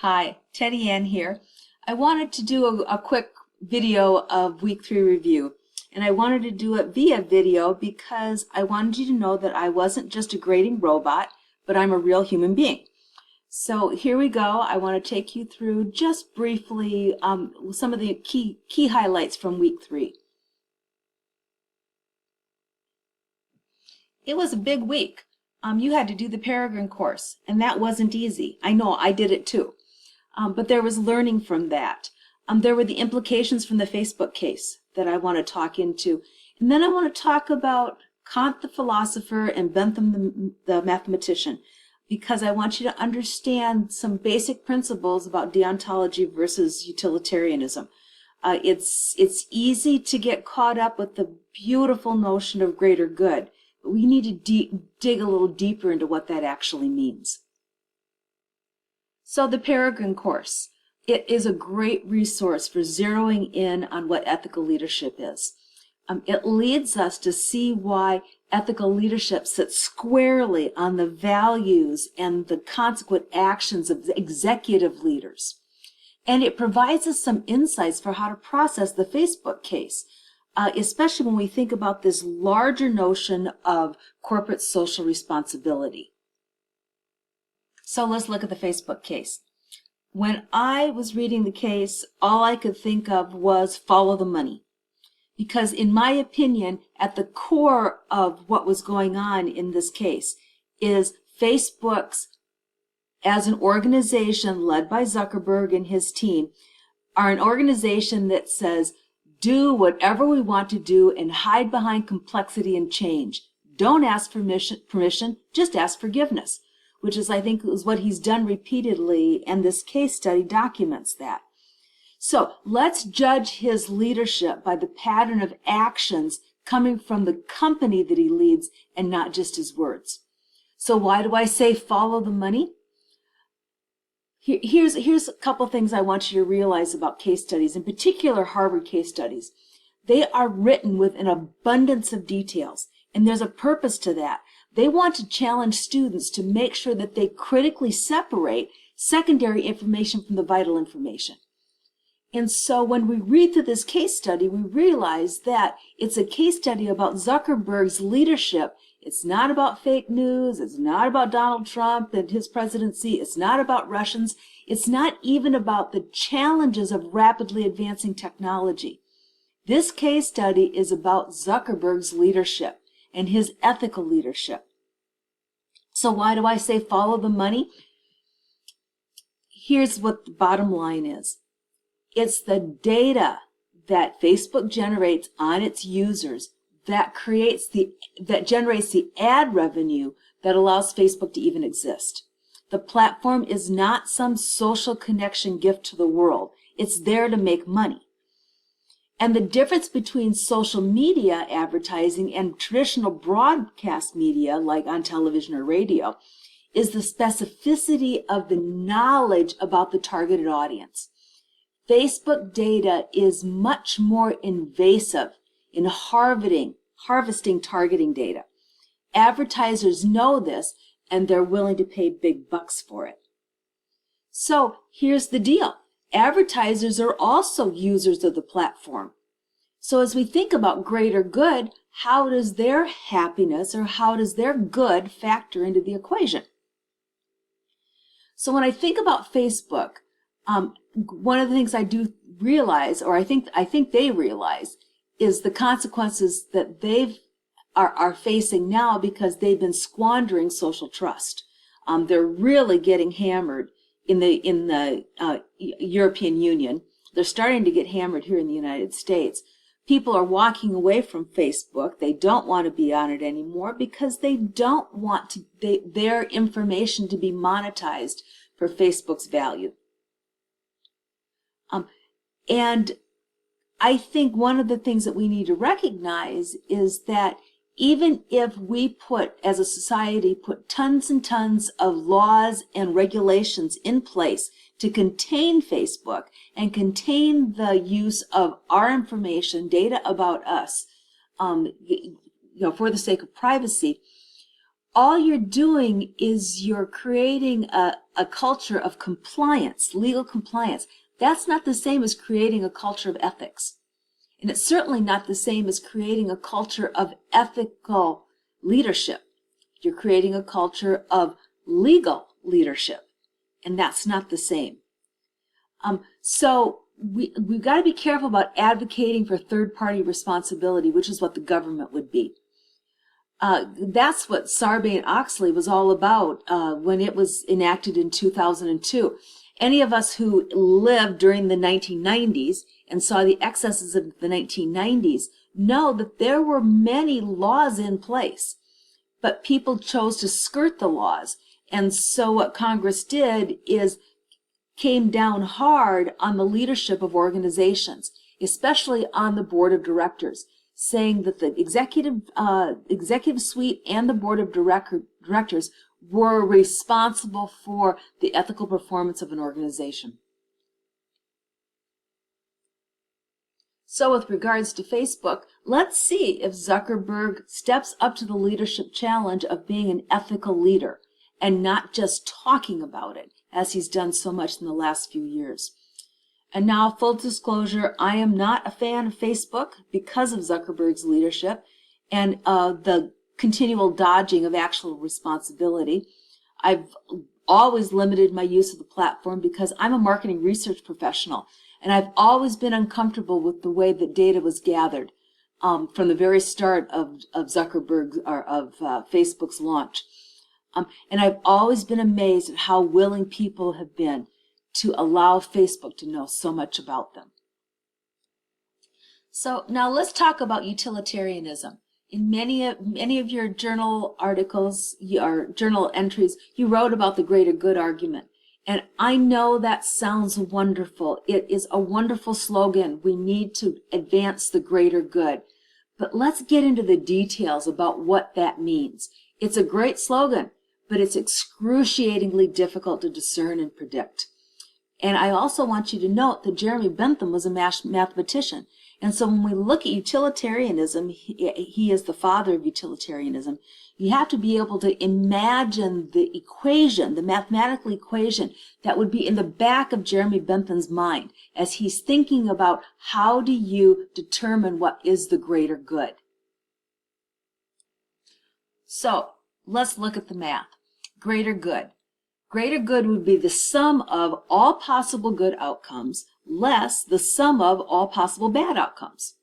Hi, Teddy Ann here. I wanted to do a quick video of week 3 review, and I wanted to do it via video because I wanted you to know that I wasn't just a grading robot, but I'm a real human being. So here we go. I want to take you through just briefly some of the key highlights from week 3. It was a big week. You had to do the Peregrine course, and that wasn't easy. I know, I did it too. But there was learning from that. There were the implications from the Facebook case that I want to talk into. And then I want to talk about Kant the philosopher and Bentham the mathematician, because I want you to understand some basic principles about deontology versus utilitarianism. It's easy to get caught up with the beautiful notion of greater good, but we need to dig a little deeper into what that actually means. So the Peregrine course, it is a great resource for zeroing in on what ethical leadership is. It leads us to see why ethical leadership sits squarely on the values and the consequent actions of the executive leaders. And it provides us some insights for how to process the Facebook case, especially when we think about this larger notion of corporate social responsibility. So let's look at the Facebook case. When I was reading the case, all I could think of was follow the money. Because in my opinion, at the core of what was going on in this case is Facebook's, as an organization led by Zuckerberg and his team, are an organization that says, do whatever we want to do and hide behind complexity and change. Don't ask permission, just ask forgiveness, which is, I think, is what he's done repeatedly, and this case study documents that. So let's judge his leadership by the pattern of actions coming from the company that he leads and not just his words. So why do I say follow the money? Here's a couple things I want you to realize about case studies, in particular Harvard case studies. They are written with an abundance of details, and there's a purpose to that. They want to challenge students to make sure that they critically separate secondary information from the vital information. And so when we read through this case study, we realize that it's a case study about Zuckerberg's leadership. It's not about fake news. It's not about Donald Trump and his presidency. It's not about Russians. It's not even about the challenges of rapidly advancing technology. This case study is about Zuckerberg's leadership and his ethical leadership. So why do I say follow the money? Here's what the bottom line is. It's the data that Facebook generates on its users that generates the ad revenue that allows Facebook to even exist. The platform is not some social connection gift to the world. It's there to make money. And the difference between social media advertising and traditional broadcast media, like on television or radio, is the specificity of the knowledge about the targeted audience. Facebook data is much more invasive in harvesting targeting data. Advertisers know this, and they're willing to pay big bucks for it. So here's the deal. Advertisers are also users of the platform. So as we think about greater good, how does their happiness or how does their good factor into the equation? So when I think about Facebook, one of the things I do realize, or I think they realize, is the consequences that they are facing now because they've been squandering social trust. They're really getting hammered in the European Union. They're starting to get hammered here in the United States. People are walking away from Facebook. They don't want to be on it anymore because they don't want their information to be monetized for Facebook's value. And I think one of the things that we need to recognize is that even if we as a society, put tons and tons of laws and regulations in place to contain Facebook and contain the use of our information, data about us, for the sake of privacy, all you're doing is you're creating a culture of compliance, legal compliance. That's not the same as creating a culture of ethics. And it's certainly not the same as creating a culture of ethical leadership. You're creating a culture of legal leadership, and that's not the same. So we've got to be careful about advocating for third-party responsibility, which is what the government would be. That's what Sarbanes-Oxley was all about when it was enacted in 2002. Any of us who lived during the 1990s and saw the excesses of the 1990s know that there were many laws in place, but people chose to skirt the laws. And so what Congress did is came down hard on the leadership of organizations, especially on the board of directors, saying that the executive suite and the board of directors were responsible for the ethical performance of an organization. So with regards to Facebook, let's see if Zuckerberg steps up to the leadership challenge of being an ethical leader and not just talking about it, as he's done so much in the last few years. And now, full disclosure, I am not a fan of Facebook because of Zuckerberg's leadership and the continual dodging of actual responsibility. I've always limited my use of the platform because I'm a marketing research professional, and I've always been uncomfortable with the way that data was gathered from the very start of Zuckerberg or of Facebook's launch. And I've always been amazed at how willing people have been to allow Facebook to know so much about them. So now let's talk about utilitarianism. In many of your journal articles, your journal entries, you wrote about the greater good argument. And I know that sounds wonderful. It is a wonderful slogan. We need to advance the greater good. But let's get into the details about what that means. It's a great slogan, but it's excruciatingly difficult to discern and predict. And I also want you to note that Jeremy Bentham was a mathematician. And so when we look at utilitarianism, he is the father of utilitarianism, you have to be able to imagine the equation, the mathematical equation that would be in the back of Jeremy Bentham's mind as he's thinking about how do you determine what is the greater good. So let's look at the math. Greater good. Greater good would be the sum of all possible good outcomes less the sum of all possible bad outcomes.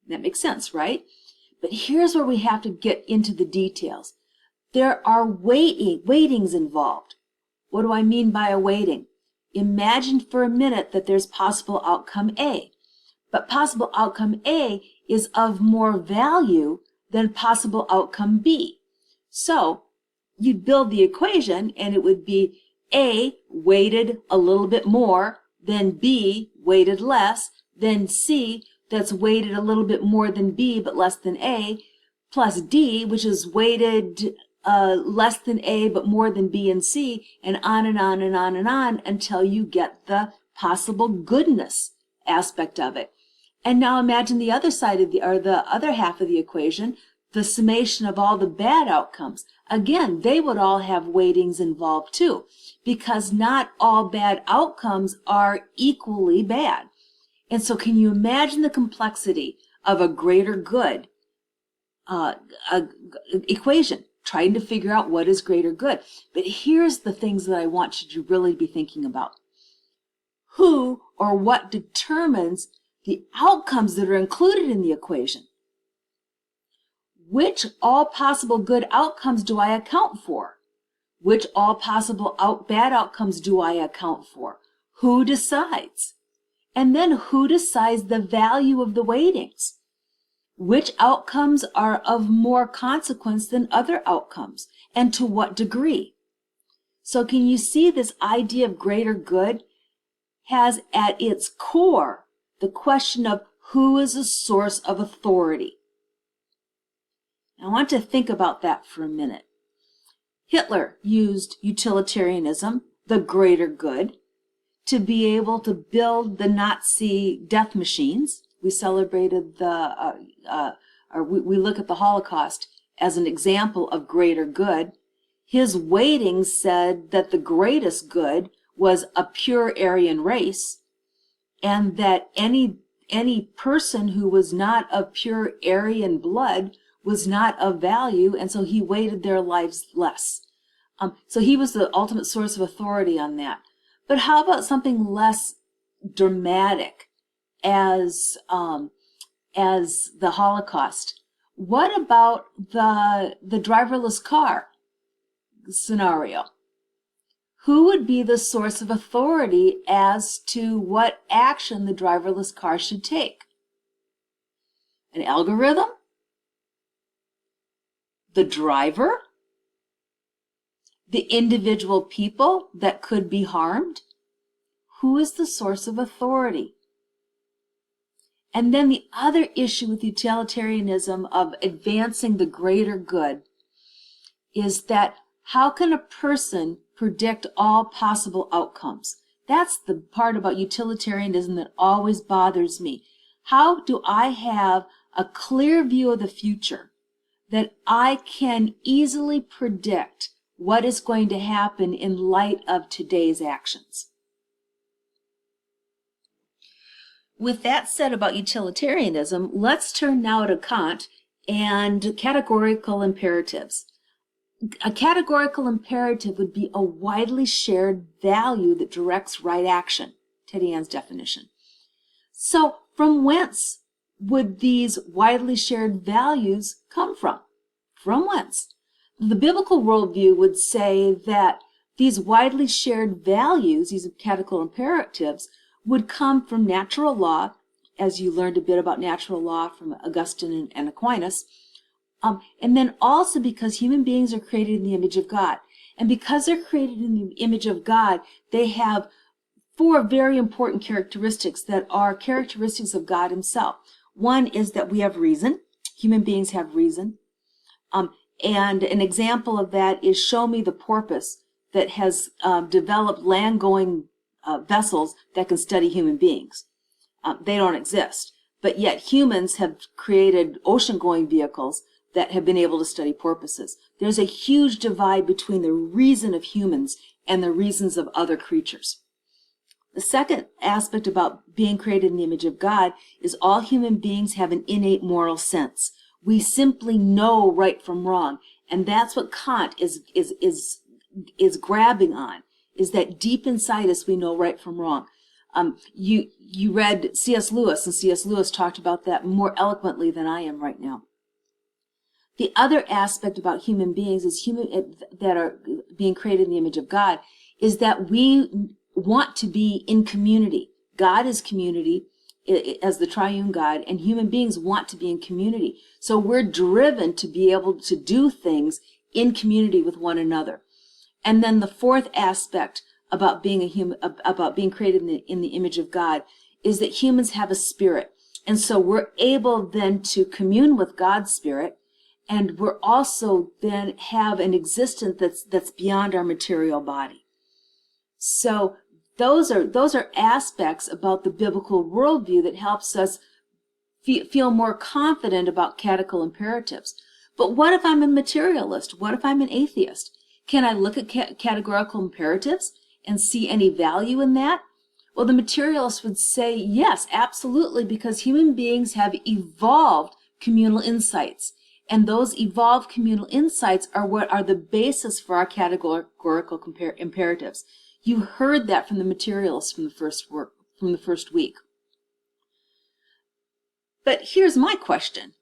That makes sense, right? But here's where we have to get into the details. There are weightings involved. What do I mean by a weighting? Imagine for a minute that there's possible outcome A, but possible outcome A is of more value than possible outcome B. So you'd build the equation and it would be A weighted a little bit more, then B weighted less, then C that's weighted a little bit more than B but less than A, plus D, which is weighted less than A but more than B and C, and on and on and on and on until you get the possible goodness aspect of it. And now imagine the other side of the other half of the equation, the summation of all the bad outcomes. Again, they would all have weightings involved too, because not all bad outcomes are equally bad. And so can you imagine the complexity of a greater good equation, trying to figure out what is greater good? But here's the things that I want you to really be thinking about. Who or what determines the outcomes that are included in the equation? Which all possible good outcomes do I account for? Which all possible bad outcomes do I account for? Who decides? And then who decides the value of the weightings? Which outcomes are of more consequence than other outcomes, and to what degree? So can you see this idea of greater good has at its core the question of who is a source of authority? I want to think about that for a minute. Hitler used utilitarianism, the greater good, to be able to build the Nazi death machines. We celebrated we look at the Holocaust as an example of greater good, his weighting said that the greatest good was a pure Aryan race, and that any person who was not of pure Aryan blood was not of value, and so he weighted their lives less. So he was the ultimate source of authority on that. But how about something less dramatic as the Holocaust? What about the driverless car scenario? Who would be the source of authority as to what action the driverless car should take? An algorithm? The driver? The individual people that could be harmed? Who is the source of authority? And then the other issue with utilitarianism of advancing the greater good is that how can a person predict all possible outcomes? That's the part about utilitarianism that always bothers me. How do I have a clear view of the future that I can easily predict what is going to happen in light of today's actions? With that said about utilitarianism, let's turn now to Kant and categorical imperatives. A categorical imperative would be a widely shared value that directs right action, Teddy Ann's definition. So from whence would these widely shared values come from? From whence? The biblical worldview would say that these widely shared values, these categorical imperatives, would come from natural law, as you learned a bit about natural law from Augustine and Aquinas, and then also because human beings are created in the image of God. And because they're created in the image of God, they have 4 very important characteristics that are characteristics of God himself. One is that we have reason. Human beings have reason. And an example of that is show me the porpoise that has developed land-going vessels that can study human beings. They don't exist. But yet humans have created ocean-going vehicles that have been able to study porpoises. There's a huge divide between the reason of humans and the reasons of other creatures. The second aspect about being created in the image of God is all human beings have an innate moral sense. We simply know right from wrong. And that's what Kant is grabbing on, is that deep inside us we know right from wrong. You read C.S. Lewis, and C.S. Lewis talked about that more eloquently than I am right now. The other aspect about human beings that are being created in the image of God is that we want to be in community. God is community as the triune God, and human beings want to be in community. So we're driven to be able to do things in community with one another. And then the fourth aspect about being created in the image of God is that humans have a spirit. And so we're able then to commune with God's spirit, and we're also then have an existence that's beyond our material body. So those are aspects about the biblical worldview that helps us feel more confident about categorical imperatives. But what if I'm a materialist? What if I'm an atheist? Can I look at categorical imperatives and see any value in that? Well, the materialist would say yes, absolutely, because human beings have evolved communal insights. And those evolved communal insights are what are the basis for our categorical imperatives. You heard that from the materialists from the first week. But here's my question.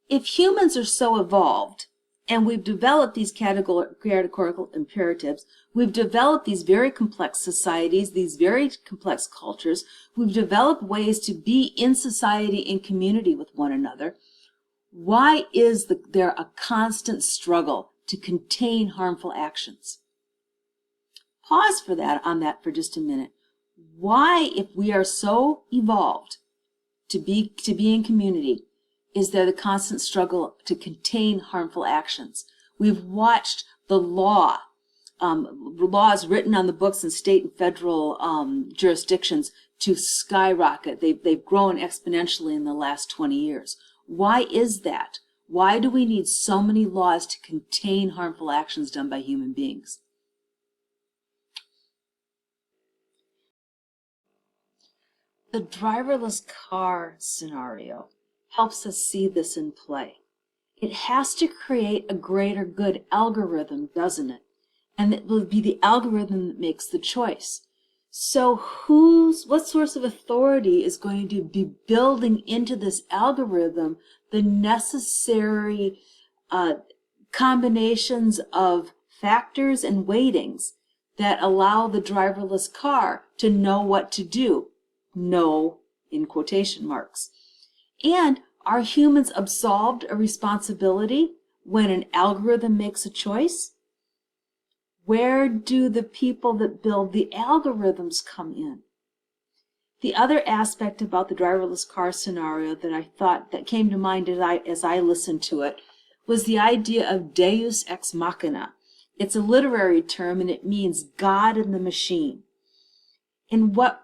If humans are so evolved, and we've developed these categorical imperatives, we've developed these very complex societies, these very complex cultures, we've developed ways to be in society in community with one another, why is there a constant struggle to contain harmful actions? Pause on that for just a minute. Why, if we are so evolved to be in community, is there the constant struggle to contain harmful actions? We've watched the laws written on the books in state and federal jurisdictions to skyrocket. They've grown exponentially in the last 20 years. Why is that? Why do we need so many laws to contain harmful actions done by human beings? The driverless car scenario helps us see this in play. It has to create a greater good algorithm, doesn't it? And it will be the algorithm that makes the choice. So what source of authority is going to be building into this algorithm the necessary combinations of factors and weightings that allow the driverless car to know what to do? Know in quotation marks. And are humans absolved of responsibility when an algorithm makes a choice? Where do the people that build the algorithms come in? The other aspect about the driverless car scenario that I thought that came to mind as I listened to it was the idea of Deus ex machina. It's a literary term and it means God in the machine. And what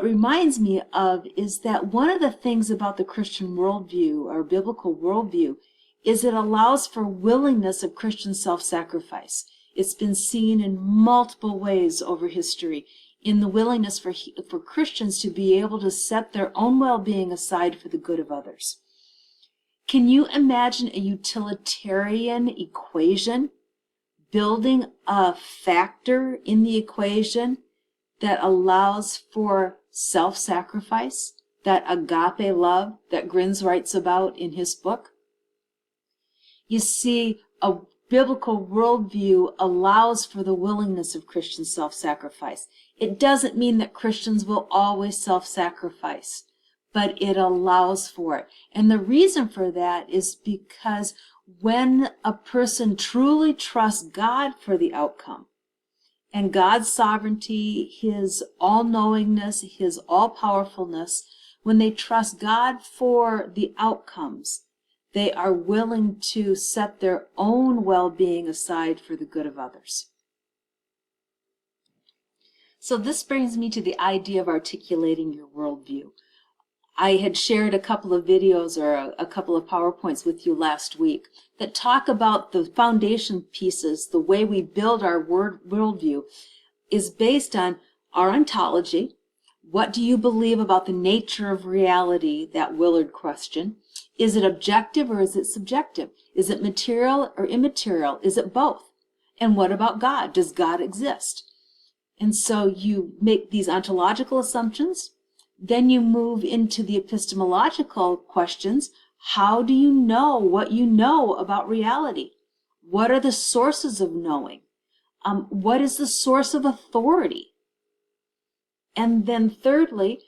reminds me of is that one of the things about the Christian worldview or biblical worldview is it allows for willingness of Christian self-sacrifice. It's been seen in multiple ways over history in the willingness for Christians to be able to set their own well-being aside for the good of others. Can you imagine a utilitarian equation building a factor in the equation that allows for self-sacrifice, that agape love that Grins writes about in his book? You see, a biblical worldview allows for the willingness of Christian self-sacrifice. It doesn't mean that Christians will always self-sacrifice, but it allows for it. And the reason for that is because when a person truly trusts God for the outcome, and God's sovereignty, his all-knowingness, his all-powerfulness, when they trust God for the outcomes, they are willing to set their own well-being aside for the good of others. So this brings me to the idea of articulating your worldview. I had shared a couple of videos or a couple of PowerPoints with you last week that talk about the foundation pieces, the way we build our worldview is based on our ontology. What do you believe about the nature of reality, that Willard question? Is it objective or is it subjective? Is it material or immaterial? Is it both? And what about God? Does God exist? And so you make these ontological assumptions. Then you move into the epistemological questions. How do you know what you know about reality? What are the sources of knowing? What is the source of authority? And then thirdly,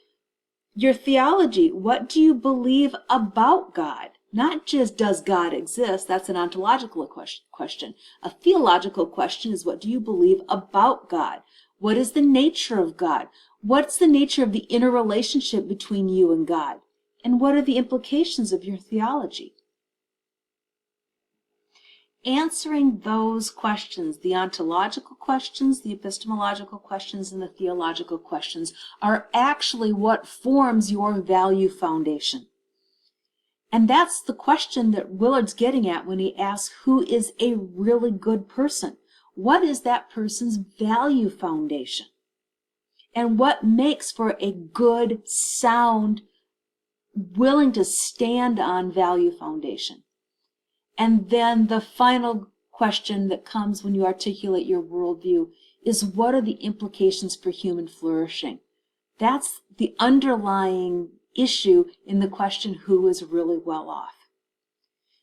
your theology. What do you believe about God? Not just does God exist, that's an ontological question. A theological question is what do you believe about God? What is the nature of God? What's the nature of the interrelationship between you and God? And what are the implications of your theology? Answering those questions, the ontological questions, the epistemological questions, and the theological questions, are actually what forms your value foundation. And that's the question that Willard's getting at when he asks, who is a really good person? What is that person's value foundation? And what makes for a good, sound, willing to stand on value foundation? And then the final question that comes when you articulate your worldview is, what are the implications for human flourishing? That's the underlying issue in the question, who is really well off?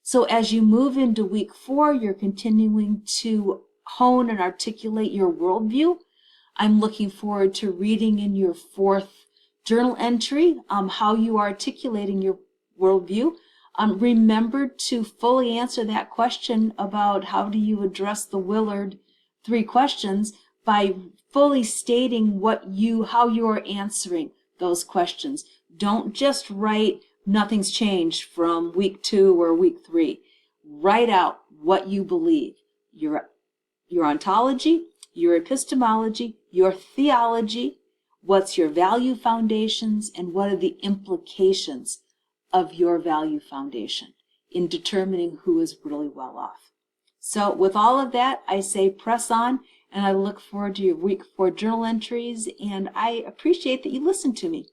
So as you move into week 4, you're continuing to hone and articulate your worldview. I'm looking forward to reading in your 4th journal entry how you are articulating your worldview. Remember to fully answer that question about how do you address the Willard 3 questions by fully stating how you are answering those questions. Don't just write nothing's changed from week 2 or week 3. Write out what you believe. Your ontology, your epistemology, your theology, what's your value foundations, and what are the implications of your value foundation. in determining who is really well off. So with all of that, I say press on, and I look forward to your week 4 journal entries, and I appreciate that you listened to me.